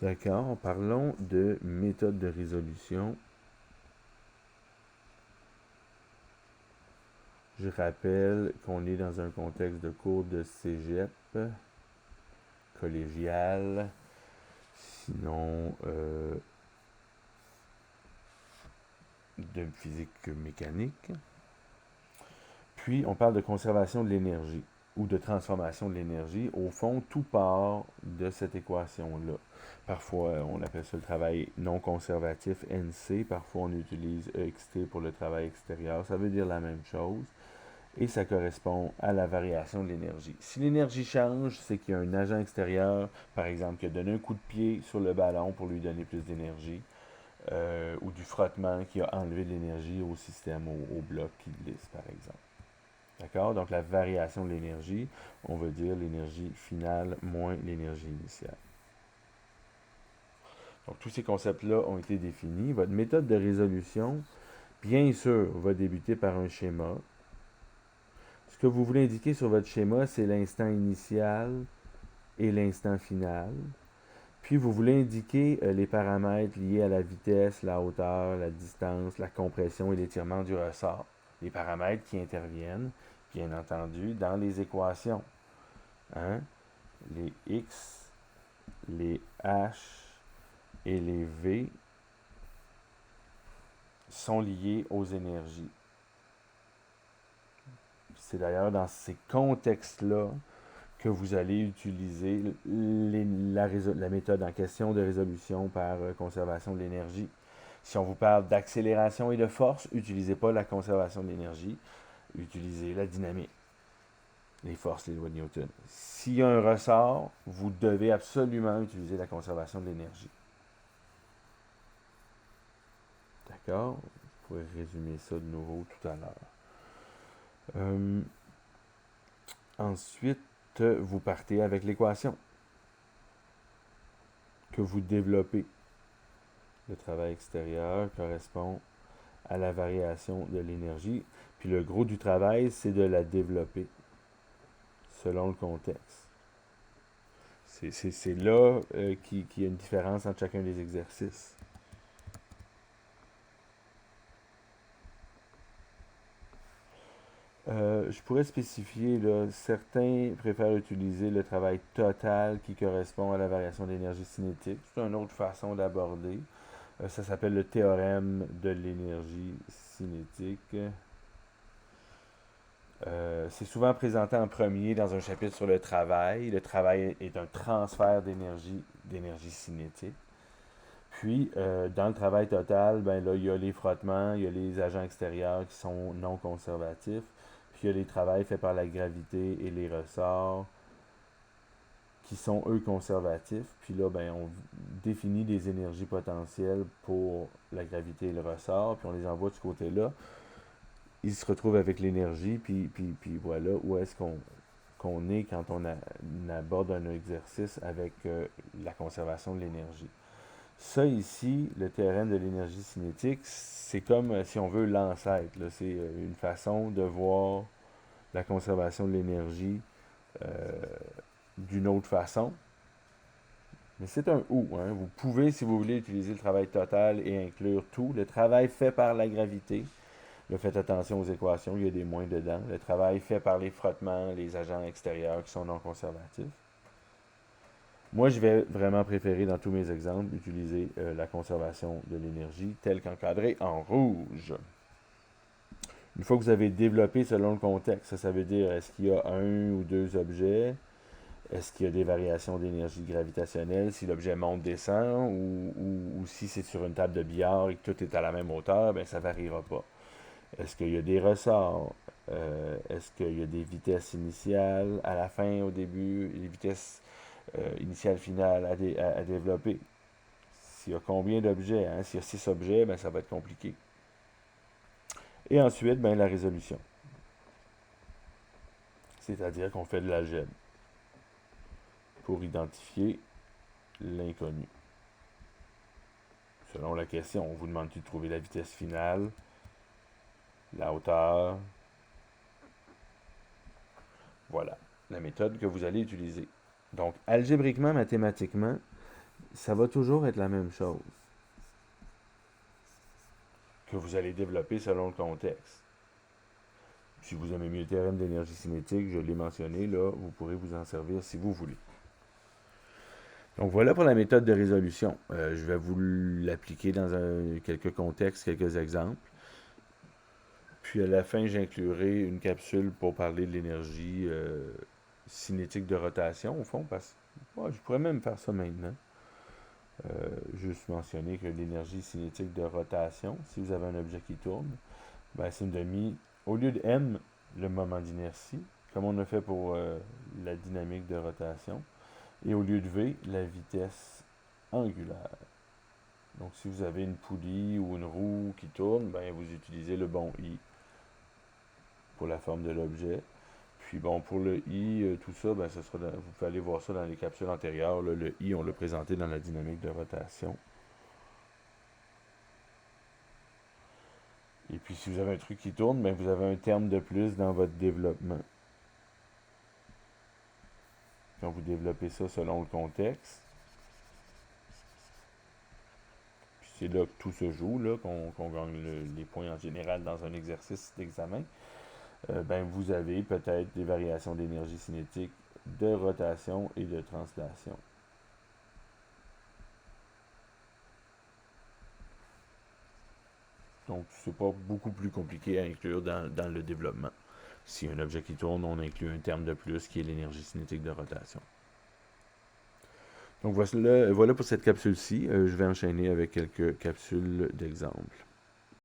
D'accord, parlons de méthode de résolution. Je rappelle qu'on est dans un contexte de cours de cégep, collégial, sinon de physique mécanique. Puis, on parle de conservation de l'énergie ou de transformation de l'énergie. Au fond, tout part de cette équation-là. Parfois, on appelle ça le travail non conservatif, NC. Parfois, on utilise EXT pour le travail extérieur. Ça veut dire la même chose. Et ça correspond à la variation de l'énergie. Si l'énergie change, c'est qu'il y a un agent extérieur, par exemple, qui a donné un coup de pied sur le ballon pour lui donner plus d'énergie, ou du frottement qui a enlevé de l'énergie au système, au bloc qui glisse, par exemple. D'accord? Donc la variation de l'énergie, on va dire l'énergie finale moins l'énergie initiale. Donc tous ces concepts-là ont été définis. Votre méthode de résolution, bien sûr, va débuter par un schéma. Ce que vous voulez indiquer sur votre schéma, c'est l'instant initial et l'instant final. Puis vous voulez indiquer les paramètres liés à la vitesse, la hauteur, la distance, la compression et l'étirement du ressort. Les paramètres qui interviennent, bien entendu, dans les équations. Hein? Les X, les H et les V sont liés aux énergies. C'est d'ailleurs dans ces contextes-là que vous allez utiliser la méthode en question de résolution par conservation de l'énergie. Si on vous parle d'accélération et de force, n'utilisez pas la conservation de l'énergie, utilisez la dynamique, les forces, les lois de Newton. S'il y a un ressort, vous devez absolument utiliser la conservation de l'énergie. D'accord? Je pourrais résumer ça de nouveau tout à l'heure. Ensuite, vous partez avec l'équation que vous développez. Le travail extérieur correspond à la variation de l'énergie. Puis le gros du travail, c'est de la développer selon le contexte. C'est là qu'il y a une différence entre chacun des exercices. Je pourrais spécifier, là, certains préfèrent utiliser le travail total qui correspond à la variation d'énergie cinétique. C'est une autre façon d'aborder. Ça s'appelle le théorème de l'énergie cinétique. C'est souvent présenté en premier dans un chapitre sur le travail. Le travail est un transfert d'énergie cinétique. Puis, dans le travail total, ben là, il y a les frottements, il y a les agents extérieurs qui sont non conservatifs, puis il y a les travails faits par la gravité et les ressorts qui sont, eux, conservatifs. Puis là, ben, on définit des énergies potentielles pour la gravité et le ressort, puis on les envoie de ce côté-là. Ils se retrouvent avec l'énergie, puis voilà où est-ce qu'on est quand on aborde un exercice avec la conservation de l'énergie. Ça ici, le théorème de l'énergie cinétique, c'est comme, si on veut, l'ancêtre. C'est une façon de voir la conservation de l'énergie euh, d'une autre façon. Mais c'est un ou. Hein. Vous pouvez, si vous voulez, utiliser le travail total et inclure tout. Le travail fait par la gravité. Là, faites attention aux équations, il y a des moins dedans. Le travail fait par les frottements, les agents extérieurs qui sont non conservatifs. Moi, je vais vraiment préférer, dans tous mes exemples, utiliser la conservation de l'énergie telle qu'encadrée en rouge. Une fois que vous avez développé selon le contexte, ça veut dire est-ce qu'il y a un ou deux objets, est-ce qu'il y a des variations d'énergie gravitationnelle, si l'objet monte, descend, ou si c'est sur une table de billard et que tout est à la même hauteur, ben ça ne variera pas. Est-ce qu'il y a des ressorts? Est-ce qu'il y a des vitesses initiales à la fin, au début, des vitesses initiales, finales à développer? S'il y a combien d'objets? Hein? S'il y a 6 objets, ben, ça va être compliqué. Et ensuite, ben, la résolution. C'est-à-dire qu'on fait de l'algèbre pour identifier l'inconnu. Selon la question, on vous demande de trouver la vitesse finale, la hauteur. Voilà la méthode que vous allez utiliser. Donc, algébriquement, mathématiquement, ça va toujours être la même chose que vous allez développer selon le contexte. Si vous aimez mieux le théorème d'énergie cinétique, je l'ai mentionné, là, vous pourrez vous en servir si vous voulez. Donc voilà pour la méthode de résolution. Je vais vous l'appliquer dans quelques contextes, quelques exemples. Puis à la fin, j'inclurai une capsule pour parler de l'énergie cinétique de rotation, au fond, parce que je pourrais même faire ça maintenant. Juste mentionner que l'énergie cinétique de rotation, si vous avez un objet qui tourne, ben c'est une demi, au lieu de m, le moment d'inertie, comme on a fait pour la dynamique de rotation, et au lieu de v, la vitesse angulaire. Donc si vous avez une poulie ou une roue qui tourne, ben vous utilisez le bon i pour la forme de l'objet. Puis bon, pour le i, tout ça, ben, vous pouvez aller voir ça dans les capsules antérieures. Là, le i, on l'a présenté dans la dynamique de rotation. Et puis si vous avez un truc qui tourne, ben, vous avez un terme de plus dans votre développement. Quand vous développez ça selon le contexte, puis c'est là que tout se joue, là, qu'on gagne les points en général dans un exercice d'examen. Ben, vous avez peut-être des variations d'énergie cinétique, de rotation et de translation. Donc, c'est pas beaucoup plus compliqué à inclure dans le développement. Si un objet qui tourne, on inclut un terme de plus qui est l'énergie cinétique de rotation. Donc, voilà pour cette capsule-ci. Je vais enchaîner avec quelques capsules d'exemple.